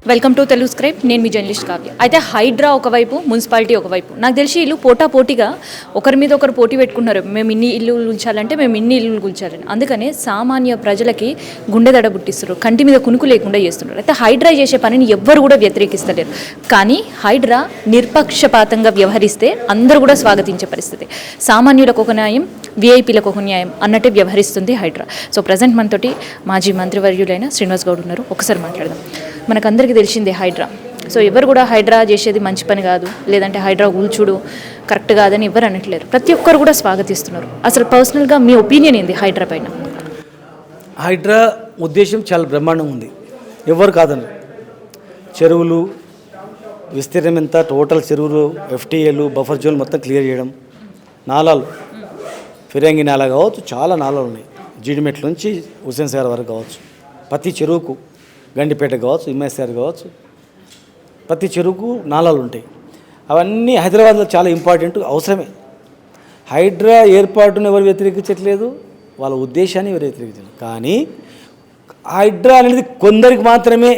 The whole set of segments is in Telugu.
Welcome to Telugu scribe. నేను మీ జర్నలిస్ట్ కావ్య. అయితే హైడ్రా ఒకవైపు, మున్సిపాలిటీ ఒకవైపు. నాకు తెలిసి ఇల్లు పోటీగా ఒకరి మీద ఒకరు పోటీ పెట్టుకున్నారు. మేము ఇన్ని ఇల్లు కూల్చాలంటే మేము ఇన్ని ఇల్లు కూల్చాలని. అందుకనే సామాన్య ప్రజలకి గుండె దడ పుట్టిస్తారు, కంటి మీద కునుకు లేకుండా చేస్తున్నారు. అయితే హైడ్రా చేసే పనిని ఎవ్వరు కూడా వ్యతిరేకిస్తలేరు. కానీ హైడ్రా నిష్పక్షపాతంగా వ్యవహరిస్తే అందరూ కూడా స్వాగతించే పరిస్థితి. సామాన్యులకు ఒక న్యాయం, విఐపీలకు ఒక న్యాయం అన్నట్టే వ్యవహరిస్తుంది హైడ్రా. సో ప్రజెంట్ మనతోటి మాజీ మంత్రివర్యులైన శ్రీనివాస్ గౌడ్ ఉన్నారు. ఒకసారి మాట్లాడదాం. మనకందరికీ తెలిసిందే హైడ్రా. సో ఎవరు కూడా హైడ్రా చేసేది మంచి పని కాదు, లేదంటే హైడ్రా కూల్చుడు కరెక్ట్ కాదని ఎవరు అనట్లేరు. ప్రతి ఒక్కరు కూడా స్వాగతిస్తున్నారు. అసలు పర్సనల్గా మీ ఒపీనియన్ ఏంది హైడ్రా పైన? హైడ్రా ఉద్దేశం చాలా బ్రహ్మాండంగా ఉంది, ఎవరు కాదన్నారు. చెరువులు విస్తీర్ణం ఎంత, టోటల్ చెరువులు, ఎఫ్టీఏలు, బఫర్ జోన్ మొత్తం క్లియర్ చేయడం, నాలాలు, ఫిరంగి నాలా కావచ్చు, చాలా నాలాలు ఉన్నాయి. జీడిమెట్ల నుంచి హుస్సేన్ సాగర్ వరకు కావచ్చు, ప్రతి చెరువుకు, గండిపేట కావచ్చు, ఎంఎస్ఆర్ కావచ్చు, ప్రతి చెరువుకు నాలాలు ఉంటాయి. అవన్నీ హైదరాబాద్లో చాలా ఇంపార్టెంట్, అవసరమే. హైడ్రా ఏర్పాటును ఎవరు వ్యతిరేకించట్లేదు, వాళ్ళ ఉద్దేశాన్ని ఎవరు వ్యతిరేకించలేదు. కానీ హైడ్రా అనేది కొందరికి మాత్రమే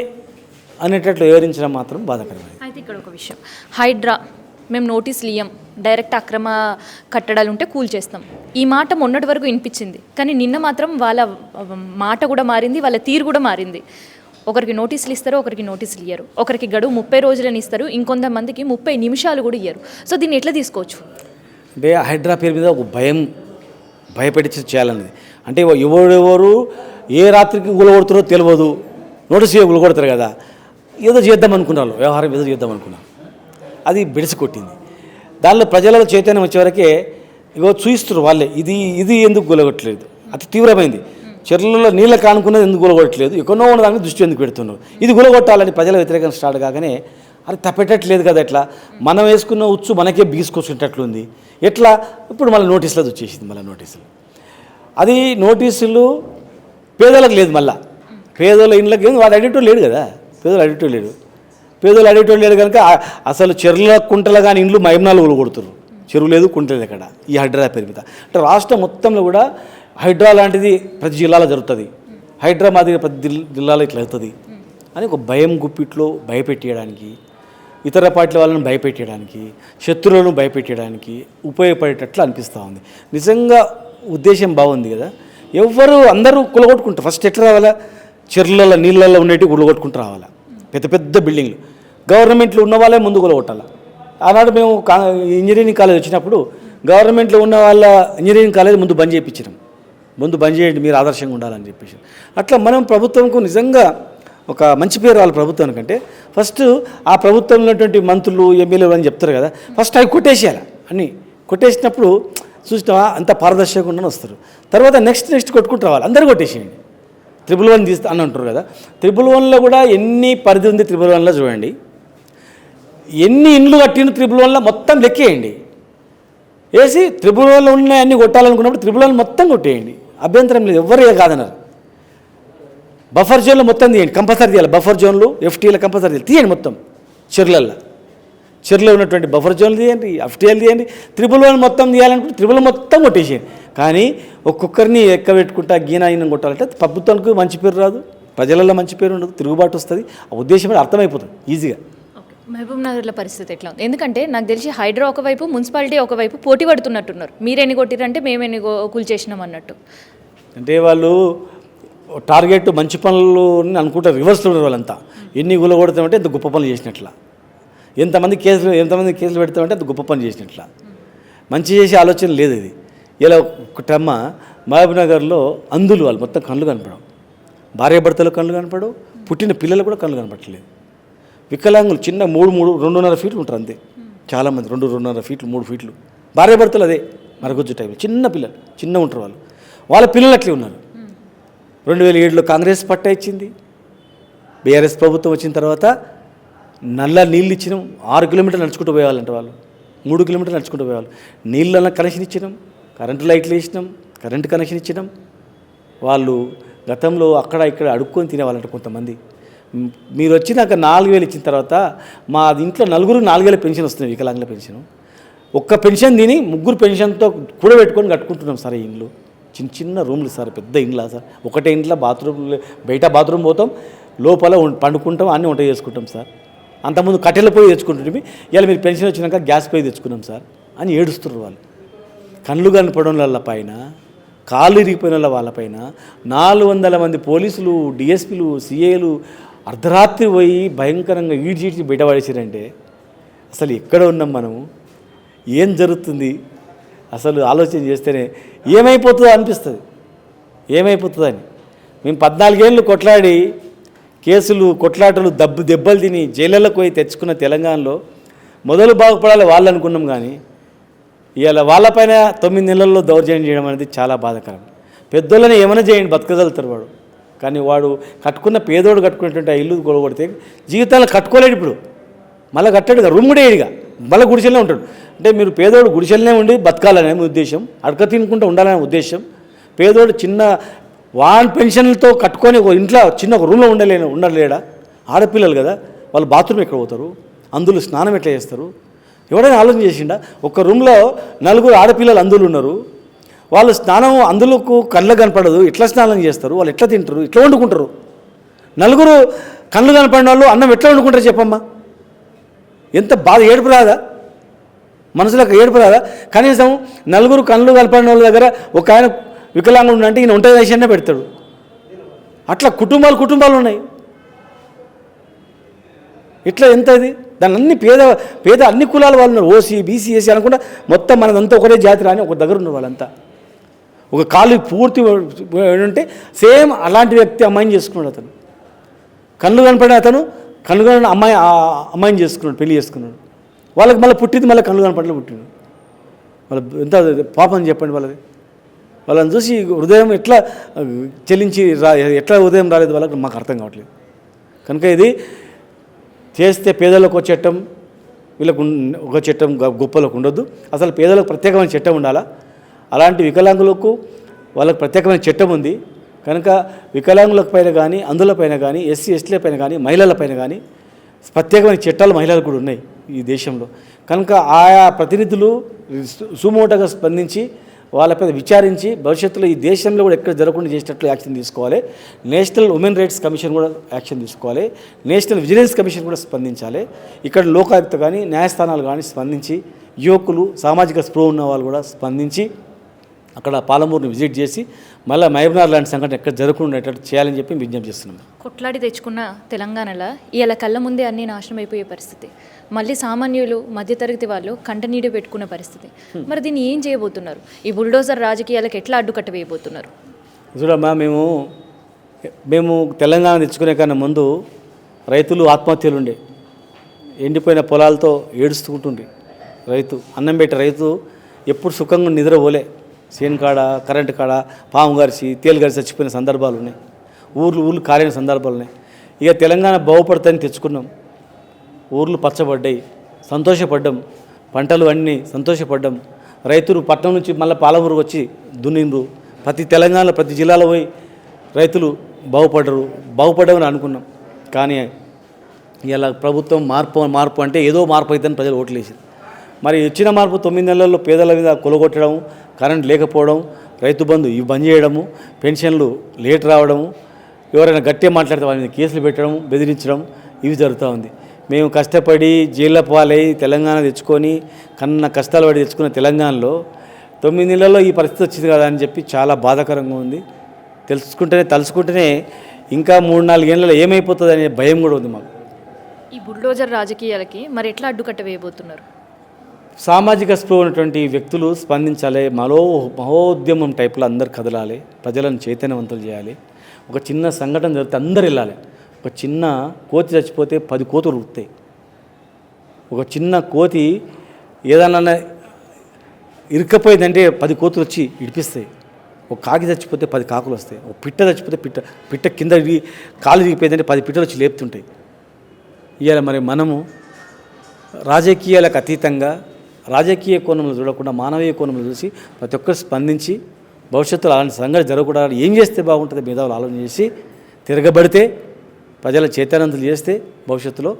అనేటట్లు వివరించడం మాత్రం బాధాకరమైంది. అయితే ఇక్కడ ఒక విషయం, హైడ్రా మేము నోటీసులు ఇయ్యం, డైరెక్ట్ అక్రమ కట్టడాలు ఉంటే కూల్చేస్తాం, ఈ మాట మొన్నటి వరకు వినిపించింది. కానీ నిన్న మాత్రం వాళ్ళ మాట కూడా మారింది, వాళ్ళ తీరు కూడా మారింది. ఒకరికి నోటీసులు ఇస్తారు, ఒకరికి నోటీసులు ఇయ్యరు. ఒకరికి గడువు 30 రోజులని ఇస్తారు, ఇంకొంతమందికి 30 నిమిషాలు కూడా ఇయ్యరు. సో దీన్ని ఎట్లా తీసుకోవచ్చు? అంటే హైడ్రా పేరు మీద ఒక భయపెట్టి చేయాలన్నది. అంటే ఎవరెవరు ఏ రాత్రికి గులగొడుతారో తెలియదు, నోటీసు గులగొడతారు కదా, ఏదో చేద్దాం అనుకున్నారు, వ్యవహారం ఏదో చేద్దాం అనుకున్నారు, అది బెడిసి కొట్టింది. దానిలో ప్రజలలో చైతన్యం వచ్చేవరకే ఇగో చూయిస్తారు వాళ్ళే, ఇది ఎందుకు గులగొట్టలేదు, అతి తీవ్రమైంది. చెరువులలో నీళ్ళ కానుకున్నది ఎందుకు గులగొట్టలేదు, ఎక్కడో ఉన్న దానికి దృష్టి ఎందుకు పెడుతున్నారు, ఇది గులగొట్టాలని ప్రజల వ్యతిరేకం స్టార్ట్ కాగానే అది తప్పేటట్లేదు కదా, ఎట్లా మనం వేసుకున్న ఉచ్చు మనకే బీసుకొచ్చేటట్లుంది, ఎట్లా ఇప్పుడు మళ్ళీ నోటీసులు వచ్చేసింది. మళ్ళీ నోటీసులు, అది నోటీసులు పేదలకు లేదు, మళ్ళీ పేదల ఇండ్లకి వాడు అడిగేటోడు లేడు కదా, పేదలు అడిగేటోడు లేడు కనుక అసలు చెరువుల కుంటలు కానీ ఇండ్లు మైమ్నాలు కొడుతున్నారు. చెరువు లేదు, కుంట లేదు అక్కడ ఈ హైడ్రా పేరు మీద. అంటే రాష్ట్రం మొత్తంలో కూడా హైడ్రా లాంటిది ప్రతి జిల్లాలో జరుగుతుంది, హైడ్రా మాదిరి ప్రతి జిల్లాలో ఇట్లా అవుతుంది అని ఒక భయం గుప్పిట్లో భయపెట్టేయడానికి, ఇతర పార్టీల వాళ్ళని భయపెట్టేయడానికి, శత్రువులను భయపెట్టేయడానికి ఉపయోగపడేటట్లు అనిపిస్తూ ఉంది. నిజంగా ఉద్దేశం బాగుంది కదా. అందరూ కులగొట్టుకుంటారు. ఫస్ట్ ఎట్లా రావాలా, చెరువులలో నీళ్ళల్లో ఉండేవి కులగొట్టుకుంటూ రావాలా. పెద్ద పెద్ద బిల్డింగ్లు గవర్నమెంట్లో ఉన్న వాళ్ళే ముందు కులగొట్టాలి. ఆనాడు మేము ఇంజనీరింగ్ కాలేజ్ వచ్చినప్పుడు గవర్నమెంట్లో ఉన్న వాళ్ళ ఇంజనీరింగ్ కాలేజ్ ముందు బంద్ చేయండి, మీరు ఆదర్శంగా ఉండాలని చెప్పేసి. అట్లా మనం ప్రభుత్వంకు నిజంగా ఒక మంచి పేరు వాళ్ళ ప్రభుత్వానికంటే ఫస్ట్ ఆ ప్రభుత్వంలో ఉన్నటువంటి మంత్రులు, ఎమ్మెల్యేలు అని చెప్తారు కదా, ఫస్ట్ అవి కొట్టేసేయాలి. అన్నీ కొట్టేసినప్పుడు చూసినా అంత పారదర్శకంగా వస్తారు. తర్వాత నెక్స్ట్ కొట్టుకుంటూ రావాలి, అందరూ కొట్టేసేయండి. 111 తీస్తా అని అంటారు కదా, 111లో కూడా ఎన్ని పరిధి ఉంది, 111లో చూడండి ఎన్ని ఇండ్లు కట్టిన 111లో మొత్తం లెక్కేయండి. వేసి 111లో ఉన్న అన్ని కొట్టాలనుకున్నప్పుడు 111 మొత్తం కొట్టేయండి, అభ్యంతరం లేదు, ఎవరు కాదన్నారు. బఫర్ జోన్లు మొత్తం తీయండి, కంపల్సరీ తీయాలి. బఫర్ జోన్లు, ఎఫ్టీఏలు కంపల్సరీ తీయండి. మొత్తం చెరువులో ఉన్నటువంటి బఫర్ జోన్లు తీయండి, ఎఫ్టీఏలు తీయండి. 111 మొత్తం తీయాలనుకుంటే 111 మొత్తం కొట్టేసేయండి. కానీ ఒక్కొక్కరిని ఎక్కబెట్టుకుంటా గీనాయినం కొట్టాలంటే ప్రభుత్వానికి మంచి పేరు రాదు, ప్రజలలో మంచి పేరు ఉండదు, తిరుగుబాటు వస్తుంది. ఆ ఉద్దేశం అర్థమైపోతుంది ఈజీగా. మహబూబ్ నగర్లో పరిస్థితి ఎట్లా ఉంది? ఎందుకంటే నాకు తెలిసి హైడ్రా ఒకవైపు, మున్సిపాలిటీ ఒకవైపు పోటీ పడుతున్నట్టున్నారు. మీరెన్ని కొట్టిరంటే మేమెన్ని కూల్చేసినాం అన్నట్టు. అంటే వాళ్ళు టార్గెట్ మంచి పనులు అనుకుంటారు, రివర్స్లో ఉన్నారు వాళ్ళంతా. ఎన్ని గులగొడతామంటే ఎంత గొప్ప పనులు చేసినట్లా, ఎంతమంది కేసులు పెడతామంటే అంత గొప్ప పని చేసినట్లా. మంచి చేసే ఆలోచన లేదు ఇది. ఇలా ఒకటమ్మ మహబూబ్ నగర్లో అందులు వాళ్ళు మొత్తం కళ్ళు కనపడవు, భార్యాభర్తలు కళ్ళు కనపడవు, పుట్టిన పిల్లలు కూడా కళ్ళు కనపడట్లేదు. వికలాంగులు చిన్న 2.5 ఫీట్లు ఉంటారు అంతే, చాలామంది 2.5 ఫీట్లు 3 ఫీట్లు భార్యాభర్తలు, అదే మరగొచ్చు టైంలో చిన్న పిల్లలు చిన్న ఉంటారు వాళ్ళ పిల్లలు అట్లే ఉన్నారు. 2007లో కాంగ్రెస్ పట్టా ఇచ్చింది, బీఆర్ఎస్ ప్రభుత్వం వచ్చిన తర్వాత నల్ల నీళ్ళు ఇచ్చినాం. 6 కిలోమీటర్లు నడుచుకుంటూ పోయేవాళ్ళంటే వాళ్ళు, 3 కిలోమీటర్లు నడుచుకుంటూ పోయేవాళ్ళు. నీళ్ళ కనెక్షన్ ఇచ్చినాం, కరెంటు లైట్లు వేసినాం, కరెంటు కనెక్షన్ ఇచ్చినాం. వాళ్ళు గతంలో అక్కడ ఇక్కడ అడుక్కొని తినేవాళ్ళంట కొంతమంది. మీరు వచ్చి నాకు 4,000 ఇచ్చిన తర్వాత మా ఇంట్లో 4,000 పెన్షన్ వస్తుంది, వికలాంగుల పెన్షన్. ఒక్క పెన్షన్ తిని 3 పెన్షన్తో కూడా పెట్టుకొని కట్టుకుంటున్నాం సార్. ఈ ఇండ్లు చిన్న రూమ్లు సార్, పెద్ద ఇండ్లా సార్, ఒకటే ఇంట్లో బాత్రూమ్, బయట బాత్రూమ్ పోతాం, లోపల పండుకుంటాం, అన్నీ వంట చేసుకుంటాం సార్. అంతకుముందు కట్టెల పొయ్యి తెచ్చుకుంటుంటే ఇలా మీరు పెన్షన్ వచ్చినాక గ్యాస్ పొయ్యి తెచ్చుకున్నాం సార్ అని ఏడుస్తున్నారు వాళ్ళు. కళ్ళు కనపడడం వాళ్ళ పైన, కాళ్ళు ఇరిగిపోయిన వాళ్ళపైన 400 మంది పోలీసులు, డిఎస్పీలు, సిఐలు అర్ధరాత్రి పోయి భయంకరంగా ఈడ్చి బయటపడేసారంటే అసలు ఎక్కడ ఉన్నాం మనము, ఏం జరుగుతుంది అసలు ఆలోచన చేస్తేనే ఏమైపోతుందో అనిపిస్తుంది. ఏమైపోతుందని మేము 14 ఏళ్ళు కొట్లాడి కేసులు కొట్లాటలు దెబ్బలు తిని జైళ్ళకు పోయి తెచ్చుకున్న తెలంగాణలో మొదలు బాగుపడాలి వాళ్ళు అనుకున్నాం. కానీ ఇవాళ వాళ్ళపైన 9 నెలల్లో దౌర్జన్యం చేయడం అనేది చాలా బాధాకరం. పెద్దోళ్ళని ఏమైనా చేయండి, బతకగలుగుతారు వాడు. కానీ వాడు కట్టుకున్న పేదోడు కట్టుకునేటువంటి ఆ ఇల్లు కొడగొడితే జీవితాలు కట్టుకోలేడు. ఇప్పుడు మళ్ళీ కట్టాడుగా, రూమ్ కూడా వేడిగా మళ్ళీ గుడిసెలనే ఉంటాడు. అంటే మీరు పేదోడు గుడిసెలనే ఉండి బతకాలనే ఉద్దేశం, అడక తినుకుంటూ ఉండాలనే ఉద్దేశం. పేదోడు చిన్న వాన్ పెన్షన్లతో కట్టుకొని ఒక ఇంట్లో చిన్న ఒక రూమ్లో ఉండలేడా? ఆడపిల్లలు కదా, వాళ్ళు బాత్రూమ్ ఎక్కడ పోతారు, అందులో స్నానం ఎట్లా చేస్తారు? ఎవడైనా ఆలోచన చేసిండా? ఒక రూమ్లో 4 ఆడపిల్లలు అందులో ఉన్నారు, వాళ్ళు స్నానం అందులోకి కళ్ళు కనపడదు, ఎట్లా స్నానం చేస్తారు, వాళ్ళు ఎట్లా తింటారు, ఎట్లా వండుకుంటారు? 4 కళ్ళు కనపడిన వాళ్ళు అన్నం ఎట్లా వండుకుంటారు చెప్పమ్మా? ఎంత బాధ, ఏడుపు రాదా? మనసులకు ఏడుపు రాదా? కనీసం 4 కళ్ళు కనపడిన వాళ్ళ దగ్గర ఒక ఆయన వికలాంగుడు అంటే ఈయన వంట చేసినే పెడతాడు. అట్లా కుటుంబాలు ఉన్నాయి. ఇట్లా ఎంత ఇది? దాని అన్ని పేద అన్ని కులాల వాళ్ళు ఉన్నారు. ఓసీ, బీసీ, ఎస్సీ అనుకుంటా మొత్తం మనదంతా ఒకటే జాతి రాని ఒక దగ్గర ఉన్న వాళ్ళంతా. ఒక కాలు పూర్తి ఉంటే సేమ్ అలాంటి వ్యక్తి అమ్మాయిని చేసుకున్నాడు. అతను కళ్ళు కనపడిన కళ్ళు కనపడిన అమ్మాయిని చేసుకున్నాడు, పెళ్లి చేసుకున్నాడు. వాళ్ళకి మళ్ళీ పుట్టింది మళ్ళీ కళ్ళు కనపడలే పుట్టిండు. వాళ్ళ ఎంత పాపం చెప్పండి వాళ్ళది. వాళ్ళని చూసి హృదయం ఎట్లా చెల్లించి ఎట్లా హృదయం రాలేదు వాళ్ళకి మాకు అర్థం కావట్లేదు. కనుక ఇది చేస్తే పేదలకు ఒక చట్టం, వీళ్ళకు ఒక చట్టం, గొప్పలకు ఉండొద్దు. అసలు పేదలకు ప్రత్యేకమైన చట్టం ఉండాలా. అలాంటి వికలాంగులకు వాళ్ళకు ప్రత్యేకమైన చట్టం ఉంది. కనుక వికలాంగుల పైన కానీ, అందులపైన కానీ, ఎస్సీ ఎస్టీల పైన కానీ, మహిళల పైన కానీ ప్రత్యేకమైన చట్టాలు మహిళలకు కూడా ఉన్నాయి ఈ దేశంలో. కనుక ఆయా ప్రతినిధులు సుమోటగా స్పందించి వాళ్ళపై విచారించి భవిష్యత్తులో ఈ దేశంలో కూడా ఎక్కడ జరగకుండా చేసేటట్లు యాక్షన్ తీసుకోవాలి. నేషనల్ ఉమెన్ రైట్స్ కమిషన్ కూడా యాక్షన్ తీసుకోవాలి. నేషనల్ విజిలెన్స్ కమిషన్ కూడా స్పందించాలి. ఇక్కడ లోకాయుక్త కానీ, న్యాయస్థానాలు కానీ స్పందించి, యువకులు, సామాజిక స్పృహ ఉన్న వాళ్ళు కూడా స్పందించి అక్కడ పాలమూరుని విజిట్ చేసి మళ్ళీ మహబూబ్నగర్ లాంటి సంఘటన ఎక్కడ జరగకుండా చేయాలని చెప్పి విజ్ఞప్తి చేస్తున్నాం. కొట్లాడి తెచ్చుకున్న తెలంగాణలో ఇలా కళ్ళ ముందే అన్నీ నాశనం అయిపోయే పరిస్థితి, మళ్ళీ సామాన్యులు, మధ్యతరగతి వాళ్ళు కంటనీడ పెట్టుకున్న పరిస్థితి. మరి దీన్ని ఏం చేయబోతున్నారు? ఈ బుల్డోజర్ రాజకీయాలకు ఎట్లా అడ్డుకట్ట వేయబోతున్నారు? చూడమ్మా, మేము తెలంగాణ తెచ్చుకునే కన్నా ముందు రైతులు ఆత్మహత్యలు ఉండే, ఎండిపోయిన పొలాలతో ఏడుస్తుంటుండే రైతు. అన్నం పెట్టే రైతు ఎప్పుడు సుఖంగా నిద్రపోలే. చేను కాడ, కరెంటు కాడ పాము గరిచి, తేలు గరిచి చచ్చిపోయిన సందర్భాలు ఉన్నాయి. ఊళ్ళు కాలిన సందర్భాలు ఉన్నాయి. ఇక తెలంగాణ బాగుపడుతుందని తెచ్చుకున్నాం. ఊర్లు పచ్చబడ్డాయి, సంతోషపడ్డాం. పంటలు అన్నీ సంతోషపడ్డాం. రైతులు పట్టణం నుంచి మళ్ళీ పాలమూరుకు వచ్చి దున్నిండ్రు. ప్రతి తెలంగాణలో ప్రతి జిల్లాలో పోయి రైతులు బాగుపడ్డామని అనుకున్నాం. కానీ ఇలా ప్రభుత్వం మార్పు అంటే ఏదో మార్పు అవుతుందని ప్రజలు ఓట్లేసారు. మరి ఇచ్చిన మార్పు 9 నెలల్లో పేదల మీద కొలగొట్టడం, కరెంట్ లేకపోవడం, రైతు బంధు ఇవి బంద్ చేయడము, పెన్షన్లు లేట్ రావడము, ఎవరైనా గట్టిగా మాట్లాడితే వాళ్ళ మీద కేసులు పెట్టడం, బెదిరించడం, ఇవి జరుగుతూ ఉంది. మేము కష్టపడి జైళ్ళ పాలై తెలంగాణ తెచ్చుకొని కష్టాలు పడి తెచ్చుకున్న తెలంగాణలో 9 నెలల్లో ఈ పరిస్థితి వచ్చింది కదా అని చెప్పి చాలా బాధాకరంగా ఉంది. తలుచుకుంటేనే ఇంకా 3-4 ఏళ్ళలో ఏమైపోతుంది అనే భయం కూడా ఉంది మాకు. ఈ బుల్డోజర్ రాజకీయాలకి మరి ఎట్లా అడ్డుకట్ట వేయబోతున్నారు? సామాజిక స్పృహ ఉన్నటువంటి వ్యక్తులు స్పందించాలి. మహోద్యమం టైప్లో అందరు కదలాలి, ప్రజలను చైతన్యవంతులు చేయాలి. ఒక చిన్న సంఘటన జరిగితే అందరు వెళ్ళాలి. ఒక చిన్న కోతి చచ్చిపోతే 10 కోతులు ఉరుకుతాయి. ఒక చిన్న కోతి ఏదన్నా ఇరుక్కపోయిందంటే 10 కోతులు వచ్చి ఇడిపిస్తాయి. ఒక కాకి చచ్చిపోతే 10 కాకులు వస్తాయి. ఒక పిట్ట చచ్చిపోతే పిట్ట కింద కాలు దిగిపోయిందంటే 10 పిట్టలు వచ్చి లేపుతుంటాయి. ఇవాళ మరి మనము రాజకీయాలకు అతీతంగా, రాజకీయ కోణంలో చూడకుండా మానవీయ కోణంలో చూసి ప్రతి ఒక్కరు స్పందించి భవిష్యత్తులో అలాంటి సంఘటన జరగకుండా ఏం చేస్తే బాగుంటుంది మేధావులు ఆలోచన చేసి తిరగబడితే, ప్రజల చైతన్యవంతులు చేస్తే భవిష్యత్తులో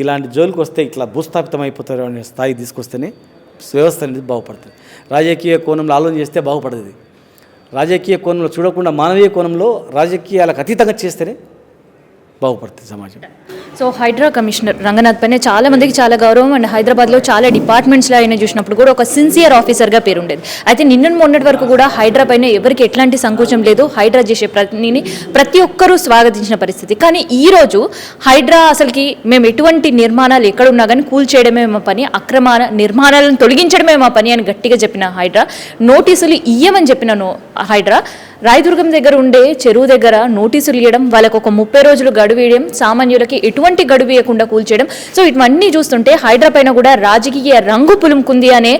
ఇలాంటి జోలికి వస్తే ఇట్లా భూస్థాపితం అయిపోతారు అనే స్థాయి తీసుకొస్తేనే వ్యవస్థ అనేది బాగుపడుతుంది. రాజకీయ కోణంలో ఆలోచన చేస్తే బాగుపడుతుంది. రాజకీయ కోణంలో చూడకుండా మానవీయ కోణంలో రాజకీయాలకు అతీతంగా చేస్తేనే బాగుపడుతుంది సమాజం. సో హైడ్రా కమిషనర్ రంగనాథ్ పైన చాలా మందికి చాలా గౌరవం అండ్ హైదరాబాద్లో చాలా డిపార్ట్మెంట్స్లో అయినా చూసినప్పుడు కూడా ఒక సిన్సియర్ ఆఫీసర్గా పేరు ఉండేది. అయితే నిన్న మొన్నటి వరకు కూడా హైడ్రా పైన ఎవరికి ఎట్లాంటి సంకోచం లేదు. హైడ్రా చేసే పనిని ప్రతి ఒక్కరూ స్వాగతించిన పరిస్థితి. కానీ ఈరోజు హైడ్రా అసలుకి మేము ఎటువంటి నిర్మాణాలు ఎక్కడున్నా కానీ కూల్చేయడమే మా పని, నిర్మాణాలను తొలగించడమే మా పని అని గట్టిగా చెప్పిన హైడ్రా, నోటీసులు ఇయ్యమని చెప్పిన హైడ్రా రాయదుర్గం దగ్గర ఉండే చెరువు దగ్గర నోటీసులు ఇవ్వడం, వాళ్ళకు ఒక 30 రోజులు గడువు ఇవ్వడం, సామాన్యులకి ఎటువంటి గడువు ఇవ్వకుండా కూల్చేయడం. సో ఇవన్నీ చూస్తుంటే హైడ్రా పైన కూడా రాజకీయ రంగు పులుముకుంది అనే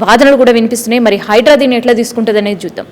వాదనలు కూడా వినిపిస్తున్నాయి. మరి హైడ్రా దీన్ని ఎట్లా తీసుకుంటుంది అనేది చూద్దాం.